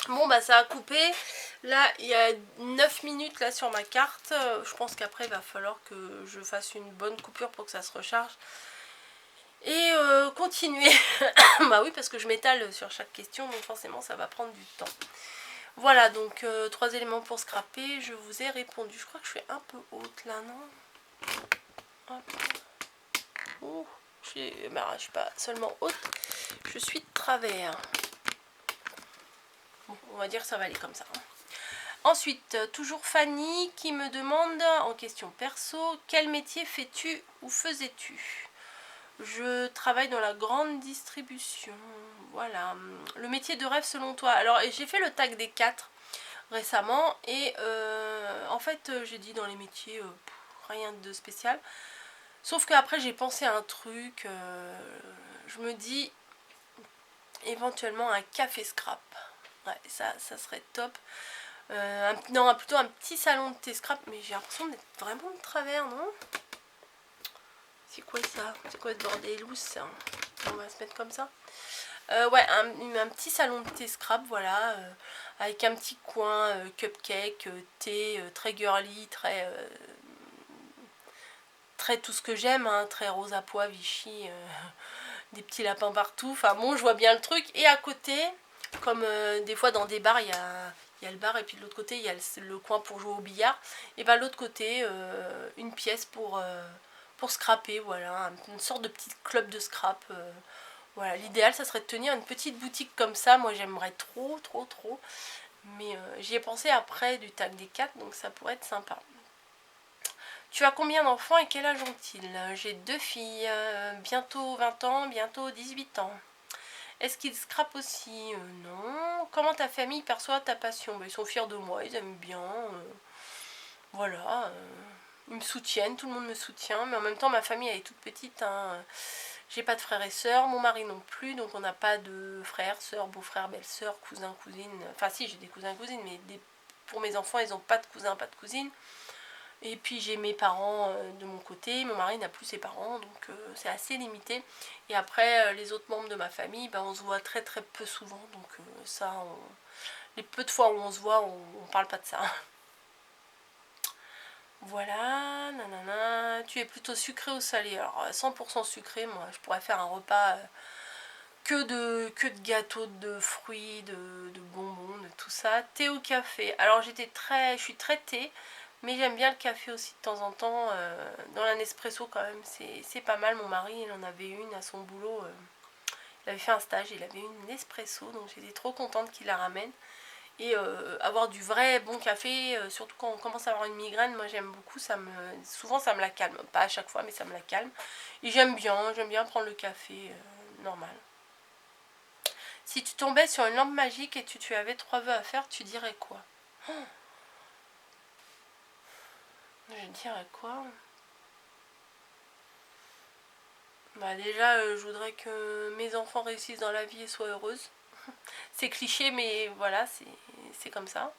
Bon bah ça a coupé. Là il y a 9 minutes là sur ma carte. Je pense qu'après il va falloir que je fasse une bonne coupure pour que ça se recharge. Et continuer. Bah oui, parce que je m'étale sur chaque question, donc forcément ça va prendre du temps. Voilà, donc 3 éléments pour scraper. Je vous ai répondu. Je crois que je suis un peu haute là, non? Hop. Oh, bah, je suis pas seulement haute, je suis de travers. Bon, on va dire que ça va aller comme ça. Ensuite, toujours Fanny qui me demande en question perso, quel métier fais-tu ou faisais-tu? Je travaille dans la grande distribution. Voilà. Le métier de rêve selon toi. Alors, j'ai fait le tag des 4 récemment. Et en fait, j'ai dit dans les métiers, rien de spécial. Sauf qu'après, j'ai pensé à un truc. Je me dis, éventuellement, un café scrap. Ouais, ça serait top. Non, plutôt un petit salon de thé scrap. Mais j'ai l'impression d'être vraiment de travers, non? C'est quoi ça? C'est quoi ce bordelous ça? On va se mettre comme ça. Ouais, un petit salon de thé scrap, voilà, avec un petit coin cupcake, thé, très girly, très tout ce que j'aime, hein, très rose à pois, Vichy, des petits lapins partout. Enfin bon, je vois bien le truc. Et à côté, comme des fois dans des bars, il y a le bar et puis de l'autre côté, il y a le coin pour jouer au billard. Et bien l'autre côté, une pièce pour scraper, voilà, une sorte de petit club de scrap. Voilà, l'idéal, ça serait de tenir une petite boutique comme ça. Moi, j'aimerais trop. Mais j'y ai pensé après du tag des 4, donc ça pourrait être sympa. Tu as combien d'enfants et quel âge ont-ils? J'ai 2 filles, bientôt 20 ans, bientôt 18 ans. Est-ce qu'ils scrapent aussi? Non. Comment ta famille perçoit ta passion? Ils sont fiers de moi, ils aiment bien. Voilà. Ils me soutiennent, tout le monde me soutient. Mais en même temps, ma famille, elle est toute petite. Hein. J'ai pas de frères et sœurs, mon mari non plus. Donc on n'a pas de frères, sœurs, beaux-frères, belles-sœurs, cousins, cousines. Enfin si, j'ai des cousins, cousines, mais pour mes enfants, ils n'ont pas de cousins, pas de cousines. Et puis j'ai mes parents de mon côté, mon mari n'a plus ses parents, donc c'est assez limité. Et après, les autres membres de ma famille, on se voit très peu souvent, donc les peu de fois où on se voit, on parle pas de ça. Voilà, nanana. Tu es plutôt sucré ou salé? Alors 100% sucré, moi je pourrais faire un repas que de gâteaux, de fruits, de bonbons, de tout ça. Thé ou café? Alors je suis très thé. Mais j'aime bien le café aussi de temps en temps. Dans un espresso quand même, c'est pas mal. Mon mari, il en avait une à son boulot. Il avait fait un stage, il avait une espresso. Donc j'étais trop contente qu'il la ramène. Et avoir du vrai bon café, surtout quand on commence à avoir une migraine, moi j'aime beaucoup. Souvent ça me la calme. Pas à chaque fois, mais ça me la calme. Et j'aime bien prendre le café normal. Si tu tombais sur une lampe magique et tu avais 3 vœux à faire, tu dirais quoi? Je dirais quoi? Bah déjà, je voudrais que mes enfants réussissent dans la vie et soient heureuses. C'est cliché, mais voilà, c'est comme ça.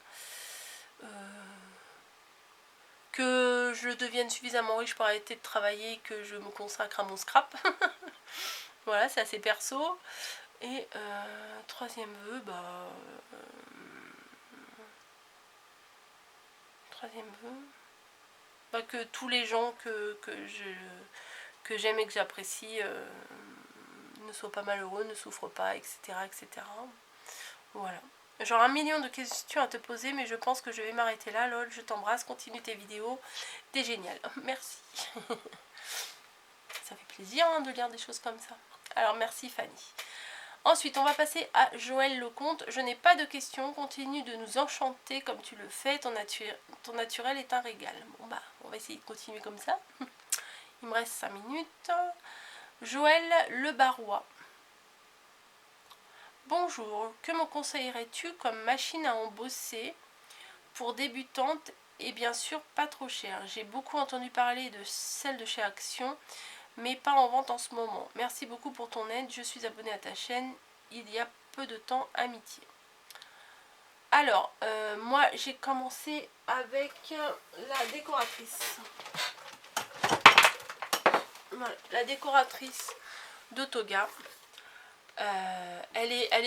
Que je devienne suffisamment riche pour arrêter de travailler et que je me consacre à mon scrap. Voilà, c'est assez perso. Et troisième vœu, troisième vœu, que tous les gens que j'aime et que j'apprécie ne soient pas malheureux, ne souffrent pas, etc. Voilà. Genre 1 million de questions à te poser, mais je pense que je vais m'arrêter là. Lol, je t'embrasse, continue tes vidéos. T'es génial. Merci. Ça fait plaisir de lire des choses comme ça. Alors merci Fanny. Ensuite, on va passer à Joël Lecomte. Je n'ai pas de questions. Continue de nous enchanter comme tu le fais. Ton naturel est un régal. Bon on va essayer de continuer comme ça. Il me reste 5 minutes. Joël Le Barrois. Bonjour, que me conseillerais-tu comme machine à embosser pour débutantes et bien sûr pas trop cher? J'ai beaucoup entendu parler de celle de chez Action, mais pas en vente en ce moment. Merci beaucoup pour ton aide, je suis abonnée à ta chaîne il y a peu de temps, amitié. Alors, moi j'ai commencé avec la décoratrice. Voilà, la décoratrice d'Otoga.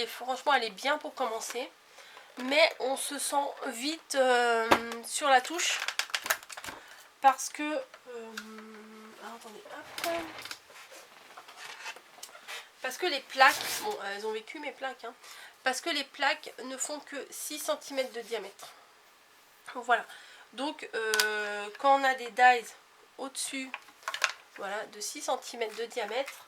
Franchement, elle est bien pour commencer. mais on se sent vite sur la touche parce que alors, attendez, hop. Parce que les plaques, bon elles ont vécu mes plaques, hein, parce que les plaques ne font que 6 cm de diamètre. Voilà, donc quand on a des dies au-dessus, voilà, de 6 cm de diamètre,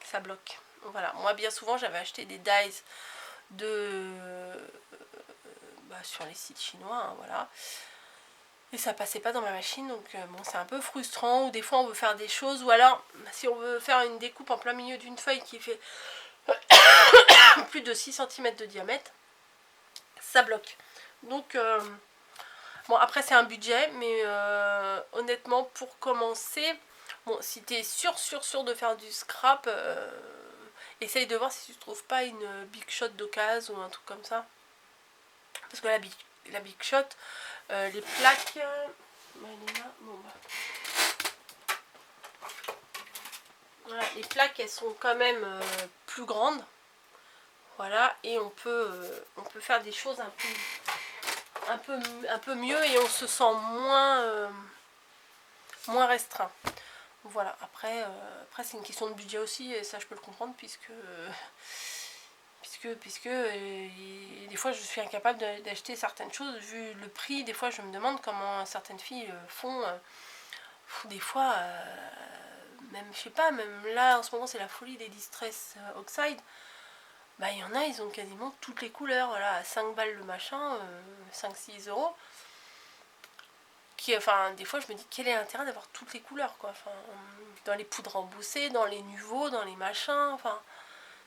ça bloque. Voilà, moi bien souvent j'avais acheté des dies sur les sites chinois, hein, voilà, et ça passait pas dans ma machine, donc bon, c'est un peu frustrant. Ou des fois on veut faire des choses, ou alors si on veut faire une découpe en plein milieu d'une feuille qui fait plus de 6 cm de diamètre, ça bloque. Donc bon, après c'est un budget, mais honnêtement pour commencer, bon, si tu es sûr de faire du scrap, essaye de voir si tu trouves pas une Big Shot d'occasion ou un truc comme ça, parce que la Big Shot, les plaques, voilà, les plaques elles sont quand même plus grandes, voilà, et on peut faire des choses un peu mieux, et on se sent moins restreint. Voilà, après c'est une question de budget aussi, et ça je peux le comprendre, puisque des fois je suis incapable d'acheter certaines choses vu le prix. Des fois je me demande comment certaines filles font, des fois même je sais pas, même là en ce moment c'est la folie des Distress Oxide. Bah il y en a, ils ont quasiment toutes les couleurs, voilà, à 5 balles le machin, 5-6 euros. Enfin, des fois je me dis quel est l'intérêt d'avoir toutes les couleurs, quoi. Enfin, dans les poudres embossées, dans les nuveaux, dans les machins, enfin,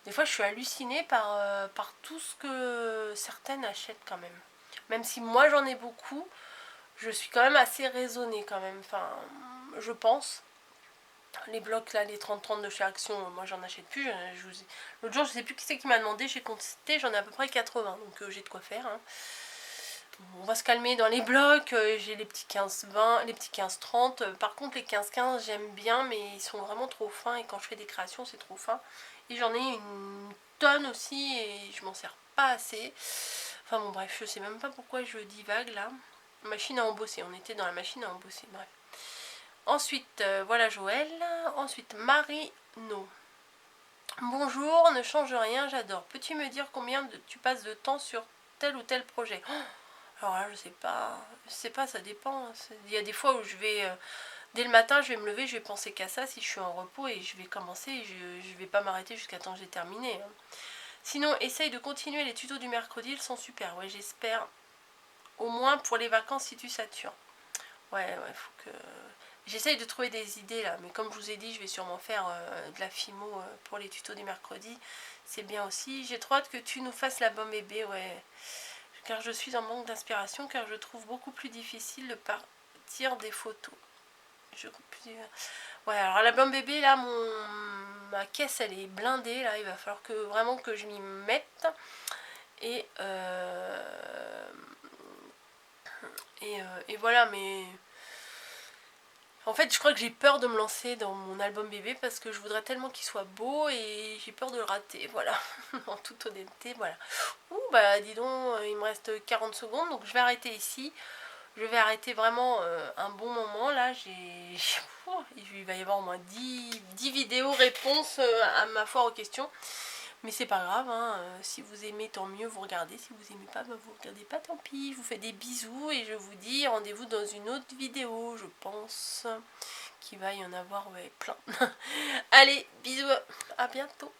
des fois je suis hallucinée par tout ce que certaines achètent quand même. Même si moi j'en ai beaucoup, je suis quand même assez raisonnée quand même, enfin, je pense. Les blocs là, les 30-30 de chez Action, moi j'en achète plus. L'autre jour je sais plus qui c'est qui m'a demandé, j'ai compté, j'en ai à peu près 80, donc j'ai de quoi faire, hein. On va se calmer dans les blocs, j'ai les petits 15-20, les petits 15-30. Par contre les 15-15 j'aime bien, mais ils sont vraiment trop fins, et quand je fais des créations c'est trop fin. Et j'en ai une tonne aussi et je m'en sers pas assez. Enfin bon bref, je sais même pas pourquoi je divague là. Machine à embosser, on était dans la machine à embosser, bref. Ensuite, voilà Joël. Ensuite Marie, no. Bonjour, ne change rien, j'adore. Peux-tu me dire combien tu passes de temps sur tel ou tel projet? Alors là, je sais pas, ça dépend. Il y a des fois où je vais, dès le matin, je vais me lever, je vais penser qu'à ça si je suis en repos, et je vais commencer, et je vais pas m'arrêter jusqu'à temps que j'ai terminé, hein. Sinon, essaye de continuer les tutos du mercredi, ils sont super. Ouais, j'espère. Au moins pour les vacances si tu satures. Ouais, faut que... J'essaye de trouver des idées là, mais comme je vous ai dit, je vais sûrement faire de la fimo pour les tutos du mercredi. C'est bien aussi. J'ai trop hâte que tu nous fasses la bombe bébé, ouais. Car je suis en manque d'inspiration, car je trouve beaucoup plus difficile de partir des photos. Ouais, alors la bombe bébé, là, ma caisse, elle est blindée, là, il va falloir vraiment que je m'y mette. Et voilà, mais... En fait, je crois que j'ai peur de me lancer dans mon album bébé parce que je voudrais tellement qu'il soit beau et j'ai peur de le rater, voilà. En toute honnêteté, voilà. Ouh, bah dis donc, il me reste 40 secondes, donc je vais arrêter ici. Je vais arrêter vraiment un bon moment, là. Il va y avoir au moins 10 vidéos réponses à ma foire aux questions. Mais c'est pas grave, hein. Si vous aimez, tant mieux, vous regardez. Si vous aimez pas, bah, vous regardez pas, tant pis. Je vous fais des bisous et je vous dis rendez-vous dans une autre vidéo. Je pense qu'il va y en avoir, ouais, plein. Allez, bisous, à bientôt.